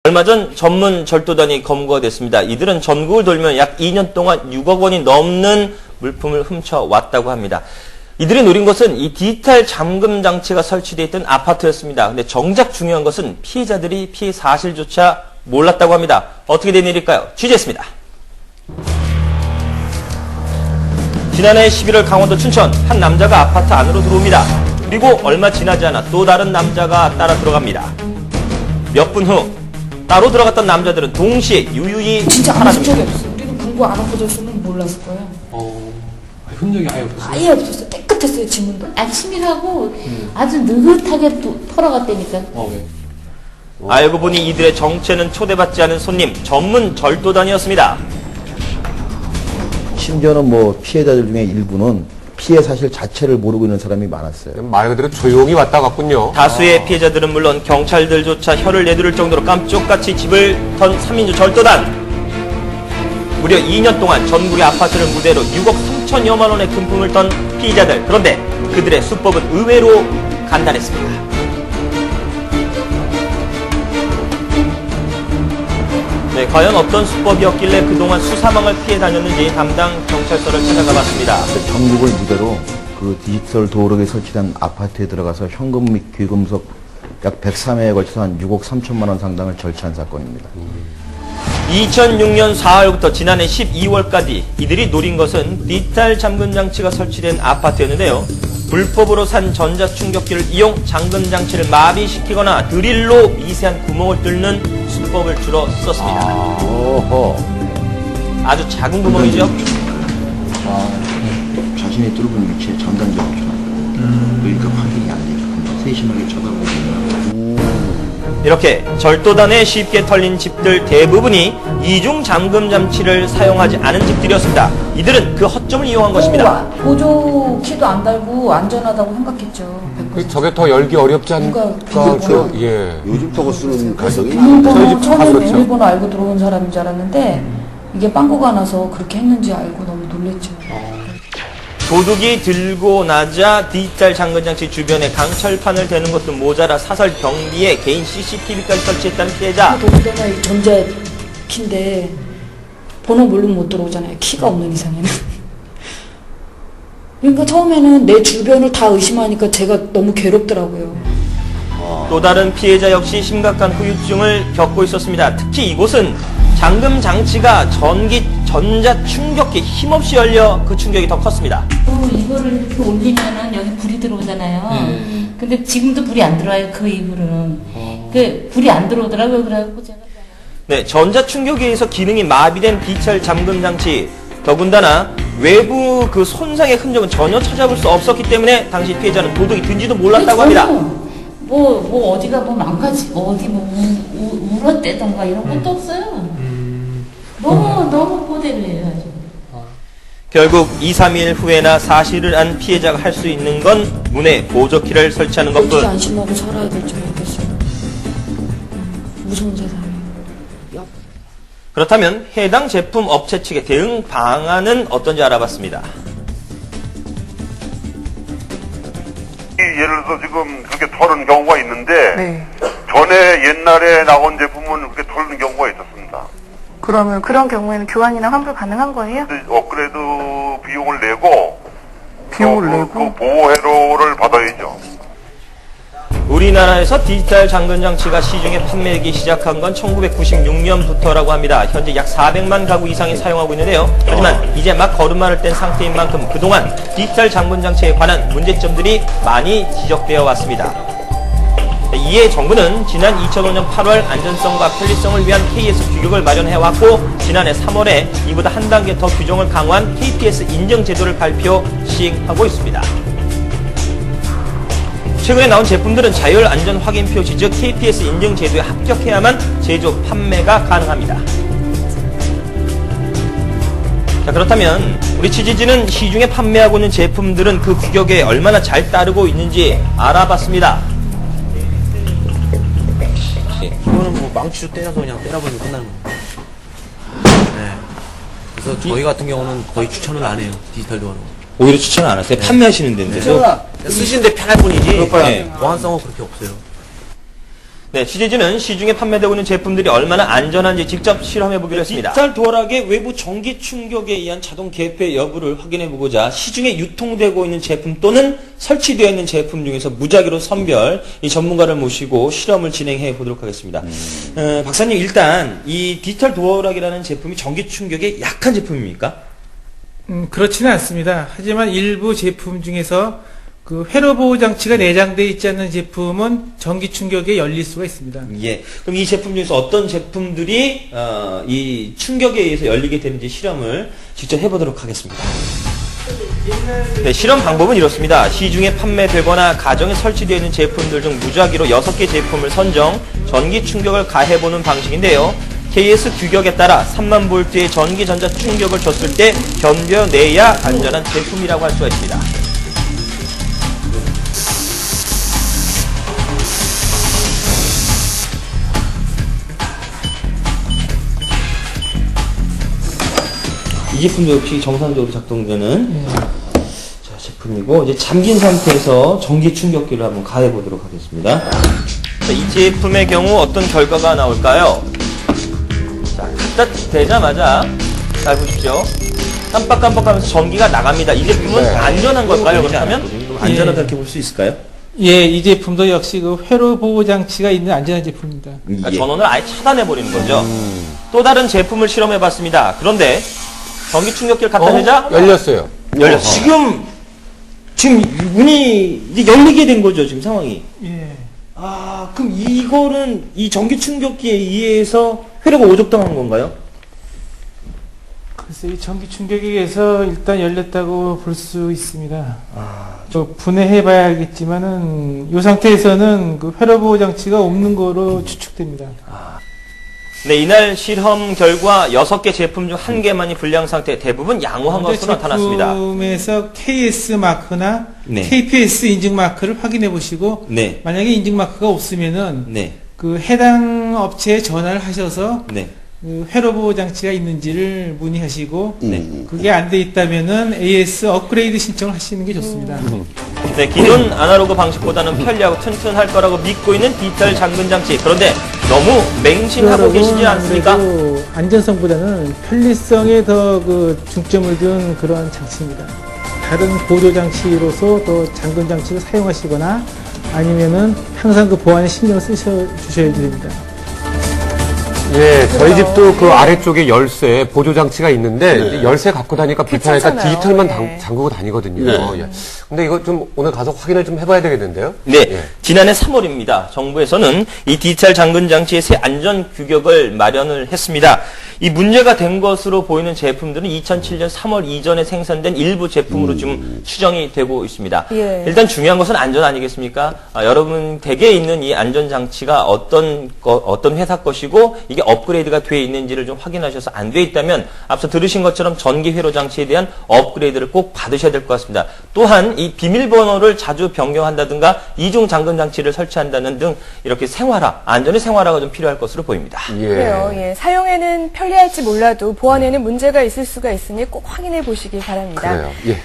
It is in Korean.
얼마 전 전문 절도단이 검거가 됐습니다. 이들은 전국을 돌며 약 2년 동안 6억 원이 넘는 물품을 훔쳐왔다고 합니다. 이들이 노린 것은 이 디지털 잠금 장치가 설치되어 있던 아파트였습니다. 근데 정작 중요한 것은 피해자들이 피해 사실조차 몰랐다고 합니다. 어떻게 된 일일까요? 취재했습니다. 지난해 11월 강원도 춘천 한 남자가 아파트 안으로 들어옵니다. 그리고 얼마 지나지 않아 또 다른 남자가 따라 들어갑니다. 몇 분 후 따로 들어갔던 남자들은 동시에 유유히 진짜 안 한 적이 사라집니다. 없어. 우리는 공부 안 하고 졌으면 몰랐을 거예요. 흔적이 아예 없었어요? 아예 없었어요. 깨끗했어요, 지문도. 아침이라고 아주 느긋하게 털어갔다니까. 알고 보니 이들의 정체는 초대받지 않은 손님, 전문 절도단이었습니다. 심지어는 뭐 피해자들 중에 일부는 피해 사실 자체를 모르고 있는 사람이 많았어요. 말 그대로 조용히 왔다 갔군요. 다수의 피해자들은 물론 경찰들조차 혀를 내두를 정도로 깜쪽같이 집을 턴 3인조 절도단. 무려 2년 동안 전국의 아파트를 무대로 6억 3천여만 원의 금품을 턴 피해자들. 그런데 그들의 수법은 의외로 간단했습니다. 네, 과연 어떤 수법이었길래 그동안 수사망을 피해 다녔는지 담당 경찰서를 찾아가 봤습니다. 전국을 무대로 그 디지털 도어록에 설치된 아파트에 들어가서 현금 및 귀금속 약 103회에 걸쳐서 한 6억 3천만 원 상당을 절취한 사건입니다. 2006년 4월부터 지난해 12월까지 이들이 노린 것은 디지털 잠금 장치가 설치된 아파트였는데요. 불법으로 산 전자충격기를 이용 잠금 장치를 마비시키거나 드릴로 미세한 구멍을 뚫는 수법을 주로 썼습니다. 아주 작은 구멍이죠. 자신이 뚫은 위치에 전단적으로 놔둬요. 그러니까 확인이 안 되게끔 세심하게 쳐다보고. 이렇게 절도단에 쉽게 털린 집들 대부분이 이중 잠금 장치를 사용하지 않은 집들이었습니다. 이들은 그 허점을 이용한 것입니다. 보조 키도 안 달고 안전하다고 생각했죠. 100%. 저게 더 열기 어렵지 누가 않을까? 비교가. 예. 요즘 저거 쓰는 가격이 저희 집 처음에는 그렇죠. 비밀번호 알고 들어온 사람인 줄 알았는데 이게 빵꾸가 나서 그렇게 했는지 알고 너무 놀랬죠. 도둑이 들고 나자 디지털 잠금 장치 주변에 강철판을 대는 것도 모자라 사설 경비에 개인 CCTV까지 설치했다는 피해자. 더군다나 이 전자키인데 번호 모르면 못 들어오잖아요. 키가 없는 이상에는. 그러니까 처음에는 내 주변을 다 의심하니까 제가 너무 괴롭더라고요. 또 다른 피해자 역시 심각한 후유증을 겪고 있었습니다. 특히 이곳은 잠금 장치가 전자 충격기 힘없이 열려 그 충격이 더 컸습니다. 이거를 이렇게 올리면은 여기 불이 들어오잖아요. 근데 지금도 불이 안 들어와요. 그 이후로는. 그 불이 안 들어오더라고요. 그래갖고 제가. 네, 전자 충격에 의해서 기능이 마비된 디지털 잠금 장치. 더군다나 외부 그 손상의 흔적은 전혀 찾아볼 수 없었기 때문에 당시 피해자는 도둑이 든지도 몰랐다고 합니다. 뭐 어디가 뭐 망가지, 어디 뭐 울었대던가 이런 것도 없어요. 너무 꼬대로예요, 아주. 결국 2, 3일 후에나 사실을 안 피해자가 할 수 있는 건 문에 보조키를 설치하는 어떻게 것뿐. 안심하고 살아야 될지 모르겠어요. 무서운 세상이에요. 그렇다면 해당 제품 업체 측의 대응 방안은 어떤지 알아봤습니다. 예를 들어서 지금 그렇게 털은 경우가 있는데 전에 옛날에 나온 제품은 그렇게 털는 경우가 있었습니다. 그러면 그런 경우에는 교환이나 환불 가능한 거예요? 업그레이드 비용을 내고 비용을 그 내고? 보호회로를 받아야죠. 우리나라에서 디지털 잠금 장치가 시중에 판매되기 시작한 건 1996년부터라고 합니다. 현재 약 400만 가구 이상이 사용하고 있는데요. 하지만 이제 막 걸음마를 뗀 상태인 만큼 그동안 디지털 잠금 장치에 관한 문제점들이 많이 지적되어 왔습니다. 이에 정부는 지난 2005년 8월 안전성과 편리성을 위한 KS 규격을 마련해왔고 지난해 3월에 이보다 한 단계 더 규정을 강화한 KPS 인증 제도를 발표 시행하고 있습니다. 최근에 나온 제품들은 자율 안전 확인 표시 즉 KPS 인증 제도에 합격해야만 제조 판매가 가능합니다. 자, 그렇다면 우리 취재진은 시중에 판매하고 있는 제품들은 그 규격에 얼마나 잘 따르고 있는지 알아봤습니다. 이거는 뭐 망치로 때려서 그냥 때려버리면 끝나는 거예요. 네. 그래서 저희 같은 경우는 거의 추천을 안 해요. 디지털 도어로. 오히려 추천 안 하세요? 판매하시는 데인데도? 쓰시는데 편할 뿐이지 네. 보안성은 그렇게 없어요. 네, 취재진은 시중에 판매되고 있는 제품들이 얼마나 안전한지 직접 실험해보기로 했습니다. 디지털 도어락의 외부 전기 충격에 의한 자동 개폐 여부를 확인해보고자 시중에 유통되고 있는 제품 또는 설치되어 있는 제품 중에서 무작위로 선별, 이 전문가를 모시고 실험을 진행해 보도록 하겠습니다. 박사님, 일단 이 디지털 도어락이라는 제품이 전기 충격에 약한 제품입니까? 그렇지는 않습니다. 하지만 일부 제품 중에서 그 회로 보호 장치가 내장되어 있지 않는 제품은 전기 충격에 열릴 수가 있습니다. 예. 그럼 이 제품 중에서 어떤 제품들이 이 충격에 의해서 열리게 되는지 실험을 직접 해보도록 하겠습니다. 네, 실험 방법은 이렇습니다. 시중에 판매되거나 가정에 설치되어 있는 제품들 중 무작위로 6개 제품을 선정, 전기 충격을 가해보는 방식인데요. KS 규격에 따라 3만 볼트의 전기 전자 충격을 줬을 때 견뎌내야 안전한 제품이라고 할 수가 있습니다. 이 제품도 역시 정상적으로 작동되는 자, 제품이고, 이제 잠긴 상태에서 전기 충격기를 한번 가해 보도록 하겠습니다. 자, 이 제품의 경우 어떤 결과가 나올까요? 자, 갖다 대자마자 잘 보십시오. 깜빡깜빡하면서 전기가 나갑니다. 이 제품은 안전한 걸까요? 그렇다면 안전하다 이렇게 볼 수 있을까요? 예, 이 제품도 역시 그 회로 보호 장치가 있는 안전한 제품입니다. 그러니까 전원을 아예 차단해 버리는 거죠. 또 다른 제품을 실험해 봤습니다. 그런데 전기 충격기를 갖다 대자 열렸어요. 지금 문이 이제 열리게 된 거죠, 지금 상황이. 예. 아, 그럼 이거는 이 전기 충격기에 의해서 회로가 오죽당한 건가요? 글쎄, 이 전기 충격에 의해서 일단 열렸다고 볼 수 있습니다. 분해해봐야 알겠지만은 이 상태에서는 그 회로 보호 장치가 없는 거로 추측됩니다. 네, 이날 실험 결과 6개 제품 중 1개만이 불량 상태, 대부분 양호한 것으로 나타났습니다. 제품에서 KS 마크나 네. KPS 인증 마크를 확인해 보시고 네. 만약에 인증 마크가 없으면은 네. 그 해당 업체에 전화를 하셔서 네. 그 회로 보호 장치가 있는지를 문의하시고 네. 그게 안 돼 있다면은 AS 업그레이드 신청을 하시는 게 좋습니다. 네, 기존 아날로그 방식보다는 편리하고 튼튼할 거라고 믿고 있는 디지털 잠근 장치. 그런데 너무 맹신하고 계시지 않습니까? 아무래도 안전성보다는 편리성에 더 그 중점을 둔 그러한 장치입니다. 다른 보조 장치로서 더 잠금 장치를 사용하시거나 아니면은 항상 그 보안에 신경을 주셔야 됩니다. 예, 저희 집도 그 아래쪽에 열쇠, 보조장치가 있는데, 이제 열쇠 갖고 다니까 불편하니까 귀찮잖아요. 디지털만 네. 잠그고 다니거든요. 예. 근데 이거 좀 오늘 가서 확인을 좀 해봐야 되겠는데요? 네, 예. 지난해 3월입니다. 정부에서는 이 디지털 잠근 장치의 새 안전 규격을 마련을 했습니다. 이 문제가 된 것으로 보이는 제품들은 2007년 3월 이전에 생산된 일부 제품으로 지금 추정이 되고 있습니다. 예. 일단 중요한 것은 안전 아니겠습니까? 여러분 댁에 있는 이 안전 장치가 어떤 회사 것이고 이게 업그레이드가 돼 있는지를 좀 확인하셔서 안 돼 있다면 앞서 들으신 것처럼 전기 회로 장치에 대한 업그레이드를 꼭 받으셔야 될 것 같습니다. 또한 이 비밀번호를 자주 변경한다든가 이중 잠금 장치를 설치한다는 등 이렇게 안전의 생활화가 좀 필요할 것으로 보입니다. 예. 그래요. 예. 사용에는 편리할지 몰라도 보안에는 문제가 있을 수가 있으니 꼭 확인해 보시기 바랍니다. 그래요. 예.